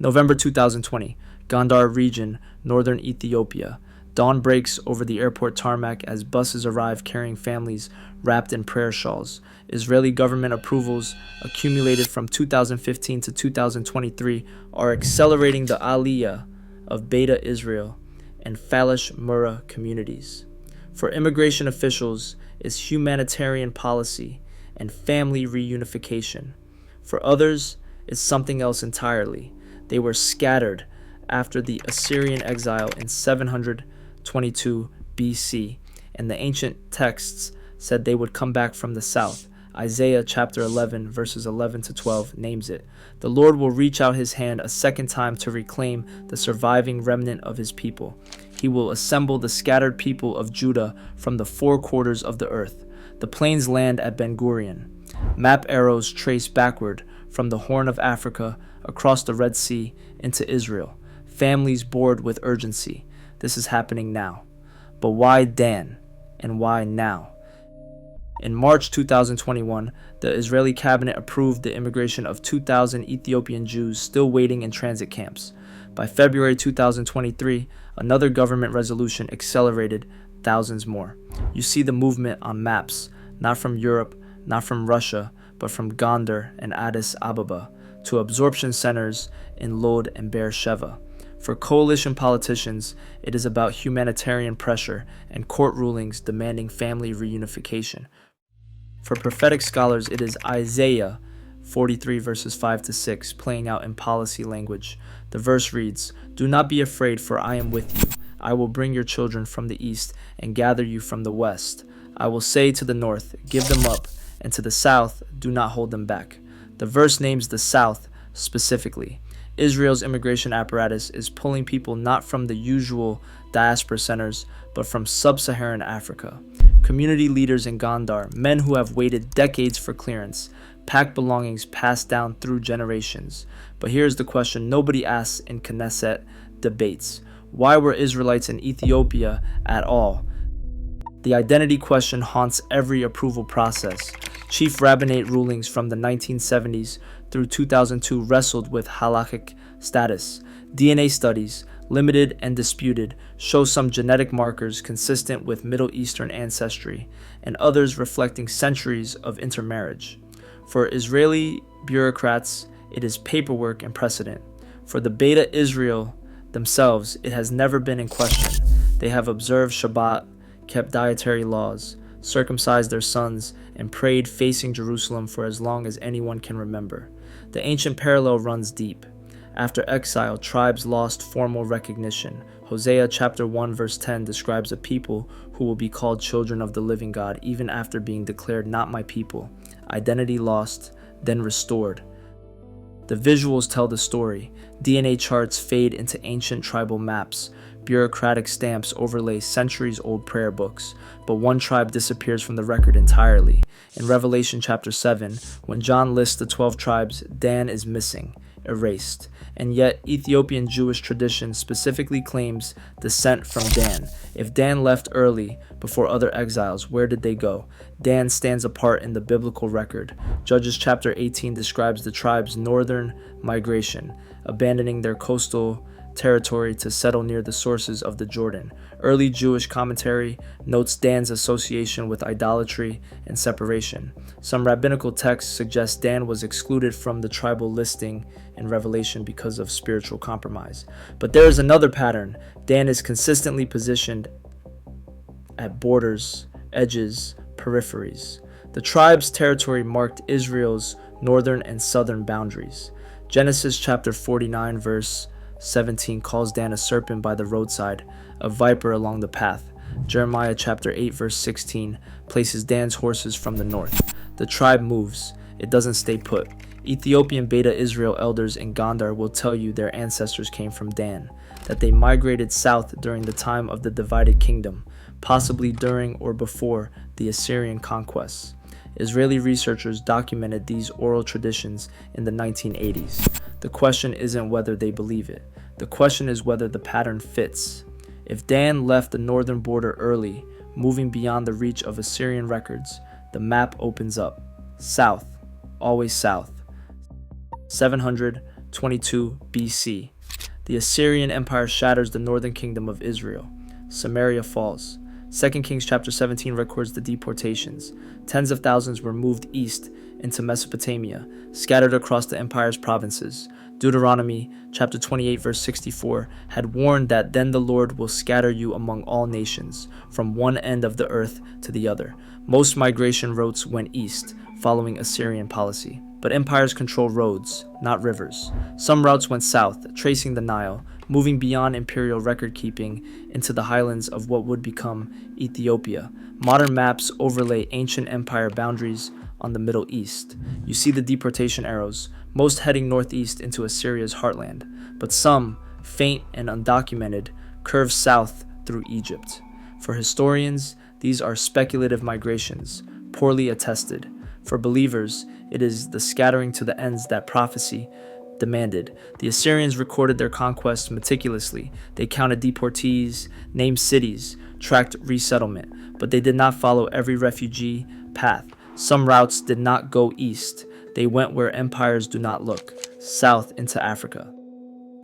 November 2020, Gondar region, northern Ethiopia. Dawn breaks over the airport tarmac as buses arrive carrying families wrapped in prayer shawls. Israeli government approvals accumulated from 2015 to 2023 are accelerating the aliyah of Beta Israel and Falash Murrah communities. For immigration officials, it's humanitarian policy and family reunification. For others, it's something else entirely. They were scattered after the Assyrian exile in 722 BC, and the ancient texts said they would come back from the south. Isaiah chapter 11, verses 11 to 12 names it. The Lord will reach out his hand a second time to reclaim the surviving remnant of his people. He will assemble the scattered people of Judah from the four quarters of the earth. The plains land at Ben Gurion. Map arrows trace backward from the Horn of Africa across the Red Sea into Israel. Families board with urgency. This is happening now. But why Dan? And why now? In March 2021, the Israeli cabinet approved the immigration of 2,000 Ethiopian Jews still waiting in transit camps. By February 2023, another government resolution accelerated thousands more. You see the movement on maps, not from Europe, not from Russia, but from Gondar and Addis Ababa to absorption centers in Lod and Beersheba. For coalition politicians, it is about humanitarian pressure and court rulings demanding family reunification. For prophetic scholars, it is Isaiah 43 verses 5 to 6 playing out in policy language. The verse reads, "Do not be afraid, for I am with you. I will bring your children from the east and gather you from the west. I will say to the north, give them up, and to the south, do not hold them back." The verse names the south specifically. Israel's immigration apparatus is pulling people not from the usual diaspora centers, but from sub-Saharan Africa. Community leaders in Gondar, men who have waited decades for clearance, pack belongings passed down through generations. But here's the question nobody asks in Knesset debates. Why were Israelites in Ethiopia at all? The identity question haunts every approval process. Chief rabbinate rulings from the 1970s through 2002 wrestled with halakhic status. DNA studies, limited and disputed, show some genetic markers consistent with Middle Eastern ancestry, and others reflecting centuries of intermarriage. For Israeli bureaucrats, it is paperwork and precedent. For the Beta Israel themselves, it has never been in question. They have observed Shabbat, kept dietary laws, circumcised their sons, and prayed facing Jerusalem for as long as anyone can remember. The ancient parallel runs deep. After exile, tribes lost formal recognition. Hosea chapter 1 verse 10 describes a people who will be called children of the living God even after being declared not my people. Identity lost, then restored. The visuals tell the story. DNA charts fade into ancient tribal maps. Bureaucratic stamps overlay centuries-old prayer books, but one tribe disappears from the record entirely. In Revelation chapter 7, when John lists the 12 tribes, Dan is missing, erased. And yet, Ethiopian Jewish tradition specifically claims descent from Dan. If Dan left early, before other exiles, where did they go? Dan stands apart in the biblical record. Judges chapter 18 describes the tribe's northern migration, abandoning their coastal territory to settle near the sources of the Jordan. Early Jewish commentary notes Dan's association with idolatry and separation. Some rabbinical texts suggest Dan was excluded from the tribal listing in Revelation because of spiritual compromise. But there is another pattern. Dan is consistently positioned at borders, edges, peripheries. The tribe's territory marked Israel's northern and southern boundaries. Genesis chapter 49 verse 17 calls Dan a serpent by the roadside, a viper along the path. Jeremiah chapter 8 verse 16 places Dan's horses from the north. The tribe moves. It doesn't stay put. Ethiopian Beta Israel elders in Gondar will tell you their ancestors came from Dan, that they migrated south during the time of the divided kingdom, possibly during or before the Assyrian conquests. Israeli researchers documented these oral traditions in the 1980s. The question isn't whether they believe it. The question is whether the pattern fits. If Dan left the northern border early, moving beyond the reach of Assyrian records, the map opens up. South, always south. 700, 22 BC. The Assyrian Empire shatters the northern kingdom of Israel. Samaria falls. 2 Kings chapter 17 records the deportations. Tens of thousands were moved east into Mesopotamia, scattered across the empire's provinces. Deuteronomy chapter 28 verse 64 had warned that then the Lord will scatter you among all nations, from one end of the earth to the other. Most migration routes went east, following Assyrian policy. But empires control roads, not rivers. Some routes went south, tracing the Nile, moving beyond imperial record-keeping into the highlands of what would become Ethiopia. Modern maps overlay ancient empire boundaries on the Middle East. You see the deportation arrows, most heading northeast into Assyria's heartland, but some, faint and undocumented, curve south through Egypt. For historians, these are speculative migrations, poorly attested. For believers, it is the scattering to the ends that prophecy demanded. The Assyrians recorded their conquests meticulously. They counted deportees, named cities, tracked resettlement, but they did not follow every refugee path. Some routes did not go east. They went where empires do not look, south into Africa.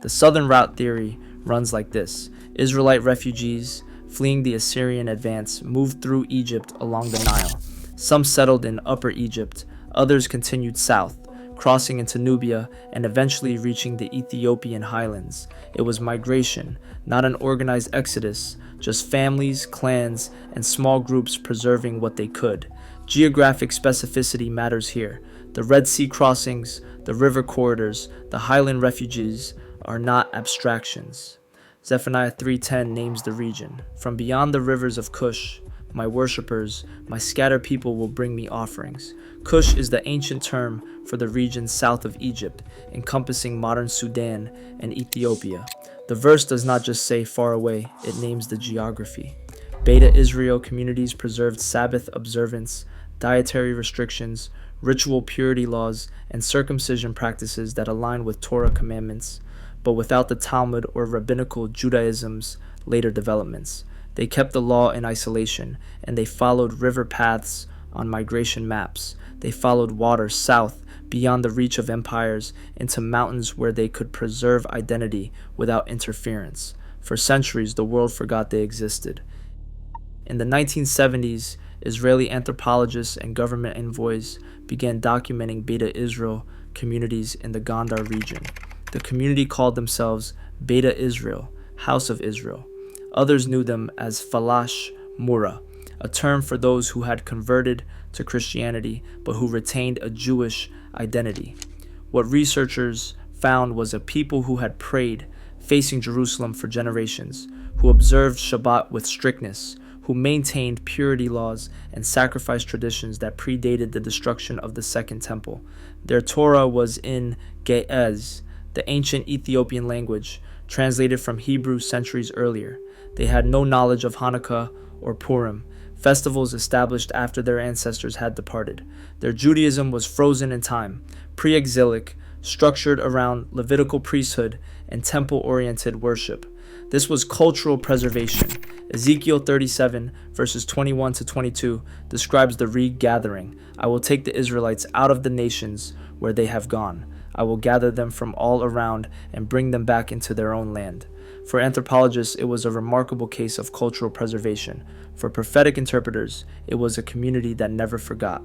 The southern route theory runs like this. Israelite refugees, fleeing the Assyrian advance, moved through Egypt along the Nile. Some settled in Upper Egypt, others continued south, crossing into Nubia and eventually reaching the Ethiopian highlands. It was migration, not an organized exodus, just families, clans, and small groups preserving what they could. Geographic specificity matters here. The Red Sea crossings, the river corridors, the highland refugees are not abstractions. Zephaniah 3:10 names the region. From beyond the rivers of Cush, my worshippers, my scattered people will bring me offerings. Cush is the ancient term for the region south of Egypt, encompassing modern Sudan and Ethiopia. The verse does not just say far away, it names the geography. Beta Israel communities preserved Sabbath observance, dietary restrictions, ritual purity laws, and circumcision practices that align with Torah commandments, but without the Talmud or rabbinical Judaism's later developments. They kept the law in isolation, and they followed river paths on migration maps. They followed water south, beyond the reach of empires, into mountains where they could preserve identity without interference. For centuries, the world forgot they existed. In the 1970s, Israeli anthropologists and government envoys began documenting Beta Israel communities in the Gondar region. The community called themselves Beta Israel, House of Israel. Others knew them as Falash Mura, a term for those who had converted to Christianity but who retained a Jewish identity. What researchers found was a people who had prayed, facing Jerusalem for generations, who observed Shabbat with strictness, who maintained purity laws and sacrifice traditions that predated the destruction of the Second Temple. Their Torah was in Ge'ez, the ancient Ethiopian language, translated from Hebrew centuries earlier. They had no knowledge of Hanukkah or Purim, festivals established after their ancestors had departed. Their Judaism was frozen in time, pre-exilic, structured around Levitical priesthood and temple-oriented worship. This was cultural preservation. Ezekiel 37, verses 21 to 22, describes the regathering. I will take the Israelites out of the nations where they have gone. I will gather them from all around and bring them back into their own land. For anthropologists, it was a remarkable case of cultural preservation. For prophetic interpreters, it was a community that never forgot,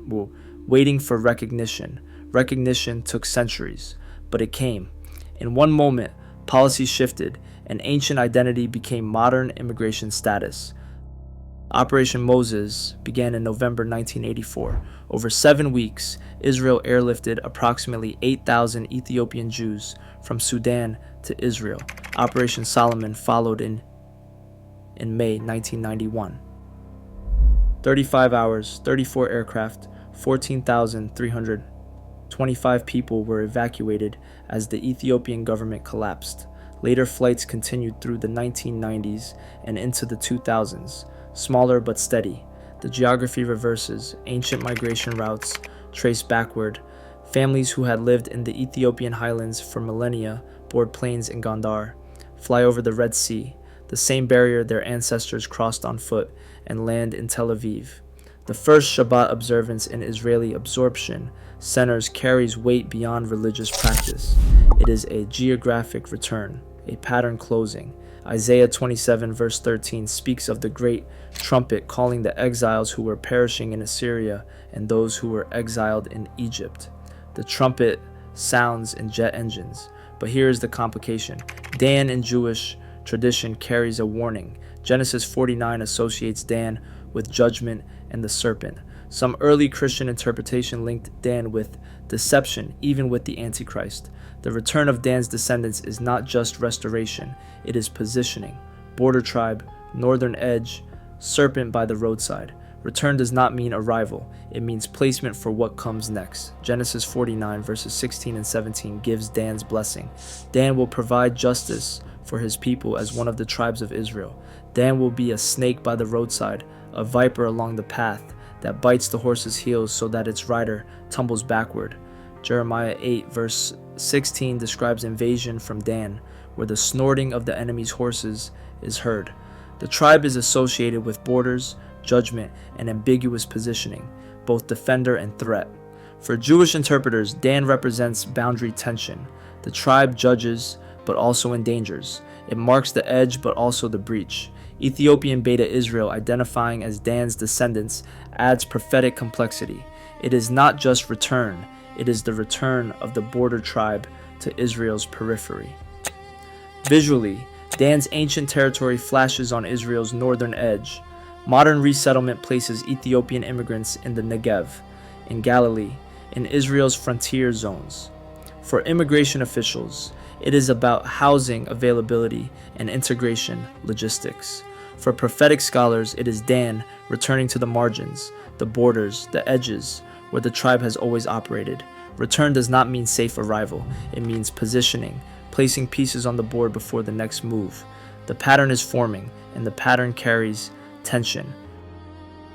waiting for recognition. Recognition took centuries, but it came. In one moment, policy shifted, and ancient identity became modern immigration status. Operation Moses began in November 1984. Over 7 weeks, Israel airlifted approximately 8,000 Ethiopian Jews from Sudan to Israel. Operation Solomon followed in May 1991. 35 hours, 34 aircraft, 14,325 people were evacuated as the Ethiopian government collapsed. Later flights continued through the 1990s and into the 2000s, smaller but steady. The geography reverses, ancient migration routes trace backward. Families who had lived in the Ethiopian highlands for millennia board planes in Gondar, fly over the Red Sea, the same barrier their ancestors crossed on foot, and land in Tel Aviv. The first Shabbat observance in Israeli absorption centers carries weight beyond religious practice. It is a geographic return, a pattern closing. Isaiah 27 verse 13 speaks of the great trumpet calling the exiles who were perishing in Assyria and those who were exiled in Egypt. The trumpet sounds in jet engines, but here is the complication. Dan in Jewish tradition carries a warning. Genesis 49 associates Dan with judgment and the serpent. Some early Christian interpretation linked Dan with deception, even with the Antichrist. The return of Dan's descendants is not just restoration, it is positioning. Border tribe, northern edge, serpent by the roadside. Return does not mean arrival, it means placement for what comes next. Genesis 49 verses 16 and 17 gives Dan's blessing. Dan will provide justice for his people as one of the tribes of Israel. Dan will be a snake by the roadside, a viper along the path that bites the horse's heels so that its rider tumbles backward. Jeremiah 8 verse 16 describes invasion from Dan, where the snorting of the enemy's horses is heard. The tribe is associated with borders, judgment, and ambiguous positioning, both defender and threat. For Jewish interpreters, Dan represents boundary tension. The tribe judges, but also endangers. It marks the edge, but also the breach. Ethiopian Beta Israel, identifying as Dan's descendants, adds prophetic complexity. It is not just return, it is the return of the border tribe to Israel's periphery. Visually, Dan's ancient territory flashes on Israel's northern edge. Modern resettlement places Ethiopian immigrants in the Negev, in Galilee, in Israel's frontier zones. For immigration officials, it is about housing availability and integration logistics. For prophetic scholars, it is Dan returning to the margins, the borders, the edges, where the tribe has always operated. Return does not mean safe arrival, it means positioning, placing pieces on the board before the next move. The pattern is forming, and the pattern carries tension.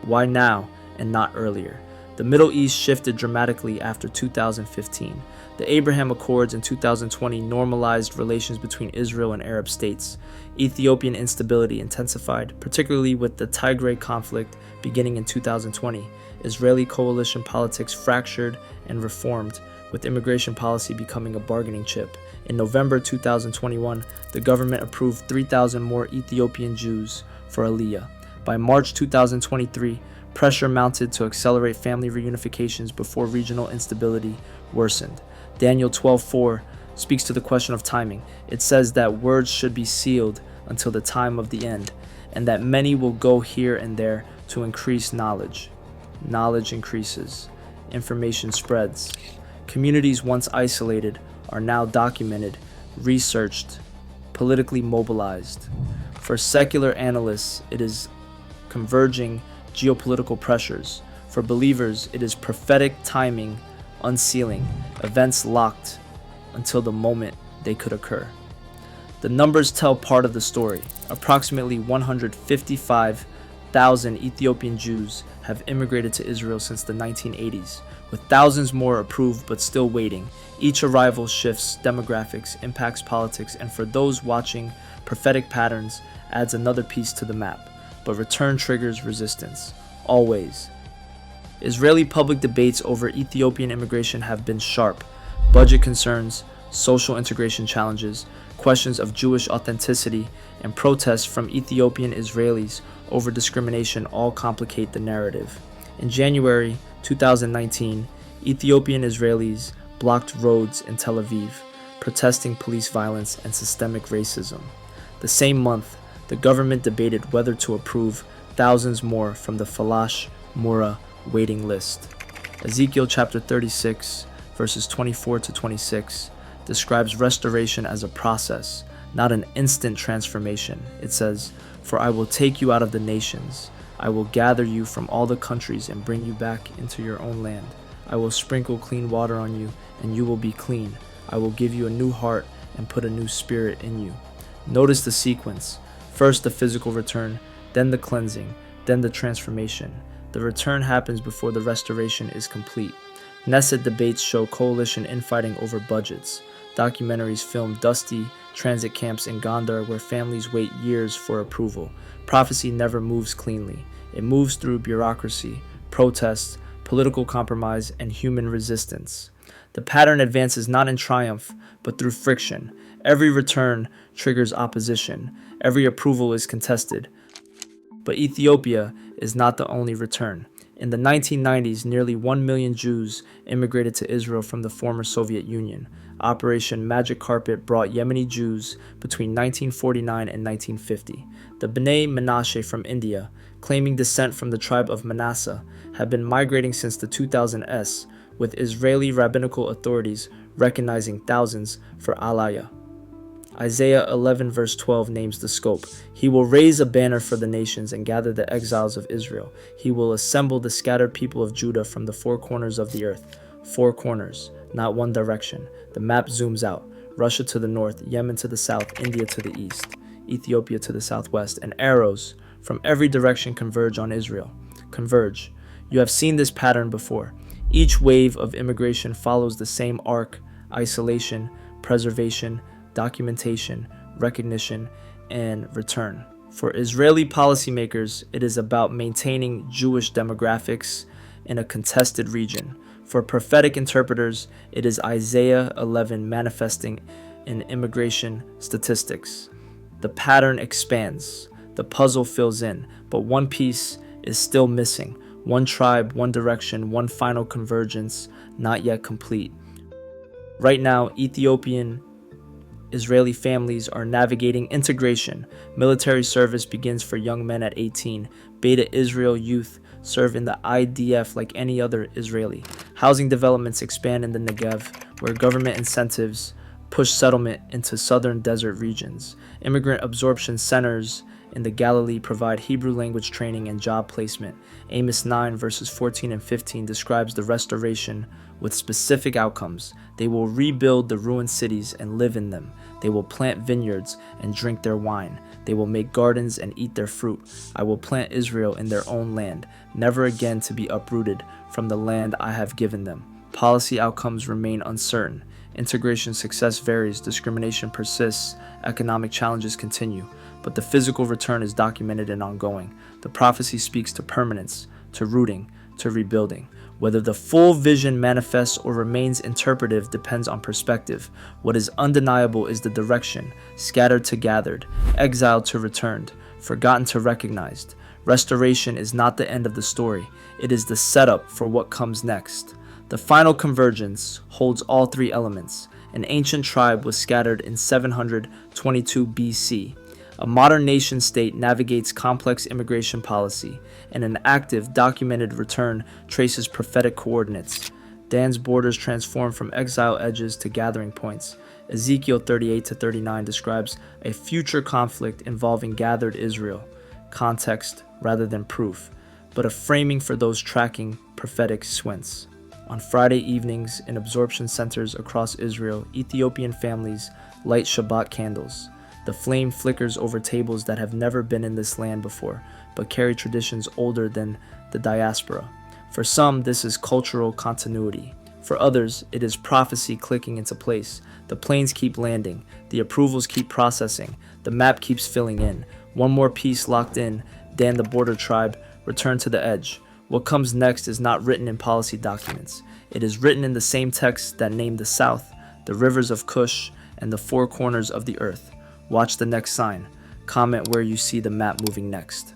Why now and not earlier? The Middle East shifted dramatically after 2015. The Abraham Accords in 2020 normalized relations between Israel and Arab states. Ethiopian instability intensified, particularly with the Tigray conflict beginning in 2020. Israeli coalition politics fractured and reformed, with immigration policy becoming a bargaining chip. In November 2021, the government approved 3,000 more Ethiopian Jews for Aliyah. By March 2023, pressure mounted to accelerate family reunifications before regional instability worsened. Daniel 12:4 speaks to the question of timing. It says that words should be sealed until the time of the end, and that many will go here and there to increase knowledge. Knowledge increases. Information spreads. Communities once isolated are now documented, researched, politically mobilized. For secular analysts, it is converging geopolitical pressures. For believers, it is prophetic timing unsealing, events locked until the moment they could occur. The numbers tell part of the story. Approximately 155,000 Ethiopian Jews have immigrated to Israel since the 1980s, with thousands more approved but still waiting. Each arrival shifts demographics, impacts politics, and for those watching, prophetic patterns adds another piece to the map. But return triggers resistance. Always. Israeli public debates over Ethiopian immigration have been sharp. Budget concerns, social integration challenges, questions of Jewish authenticity, and protests from Ethiopian Israelis over discrimination all complicate the narrative. In January 2019, Ethiopian Israelis blocked roads in Tel Aviv, protesting police violence and systemic racism. The same month, the government debated whether to approve thousands more from the Falash Mura waiting list. Ezekiel chapter 36, verses 24 to 26, describes restoration as a process, not an instant transformation. It says, "For I will take you out of the nations. I will gather you from all the countries and bring you back into your own land. I will sprinkle clean water on you, and you will be clean. I will give you a new heart and put a new spirit in you." Notice the sequence. First the physical return, then the cleansing, then the transformation. The return happens before the restoration is complete. Knesset debates show coalition infighting over budgets. Documentaries film dusty transit camps in Gondar where families wait years for approval. Prophecy never moves cleanly. It moves through bureaucracy, protests, political compromise, and human resistance. The pattern advances not in triumph, but through friction. Every return triggers opposition. Every approval is contested. But Ethiopia is not the only return. In the 1990s, nearly 1 million Jews immigrated to Israel from the former Soviet Union. Operation Magic Carpet brought Yemeni Jews between 1949 and 1950. The B'nai Menashe from India, claiming descent from the tribe of Manasseh, had been migrating since the 2000s, with Israeli rabbinical authorities recognizing thousands for Aliyah. Isaiah 11 verse 12 names the scope. He will raise a banner for the nations and gather the exiles of Israel. He will assemble the scattered people of Judah from the four corners of the earth. Four corners, not one direction. The map zooms out. Russia to the north, Yemen to the south, India to the east, Ethiopia to the southwest, and arrows from every direction converge on Israel. Converge. You have seen this pattern before. Each wave of immigration follows the same arc: isolation, preservation, documentation, recognition, and return. For Israeli policymakers, it is about maintaining Jewish demographics in a contested region. For prophetic interpreters, it is Isaiah 11 manifesting in immigration statistics. The pattern expands, the puzzle fills in, but one piece is still missing. One tribe, one direction, one final convergence, not yet complete. Right now, Ethiopian Israeli families are navigating integration. Military service begins for young men at 18. Beta Israel youth serve in the IDF like any other Israeli. Housing developments expand in the Negev, where government incentives push settlement into southern desert regions. Immigrant absorption centers in the Galilee provide Hebrew language training and job placement. Amos 9 verses 14 and 15 describes the restoration with specific outcomes. They will rebuild the ruined cities and live in them. They will plant vineyards and drink their wine. They will make gardens and eat their fruit. I will plant Israel in their own land, never again to be uprooted from the land I have given them. Policy outcomes remain uncertain. Integration success varies, discrimination persists, economic challenges continue, but the physical return is documented and ongoing. The prophecy speaks to permanence, to rooting, to rebuilding. Whether the full vision manifests or remains interpretive depends on perspective. What is undeniable is the direction: scattered to gathered, exiled to returned, forgotten to recognized. Restoration is not the end of the story. It is the setup for what comes next. The final convergence holds all three elements. An ancient tribe was scattered in 722 BC. A modern nation state navigates complex immigration policy, and an active, documented return traces prophetic coordinates. Dan's borders transform from exile edges to gathering points. Ezekiel 38-39 describes a future conflict involving gathered Israel, context rather than proof, but a framing for those tracking prophetic squints. On Friday evenings in absorption centers across Israel, Ethiopian families light Shabbat candles. The flame flickers over tables that have never been in this land before, but carry traditions older than the diaspora. For some, this is cultural continuity. For others, it is prophecy clicking into place. The planes keep landing, the approvals keep processing, the map keeps filling in. One more piece locked in, Dan the border tribe returned to the edge. What comes next is not written in policy documents. It is written in the same text that named the South, the rivers of Cush, and the four corners of the earth. Watch the next sign. Comment where you see the map moving next.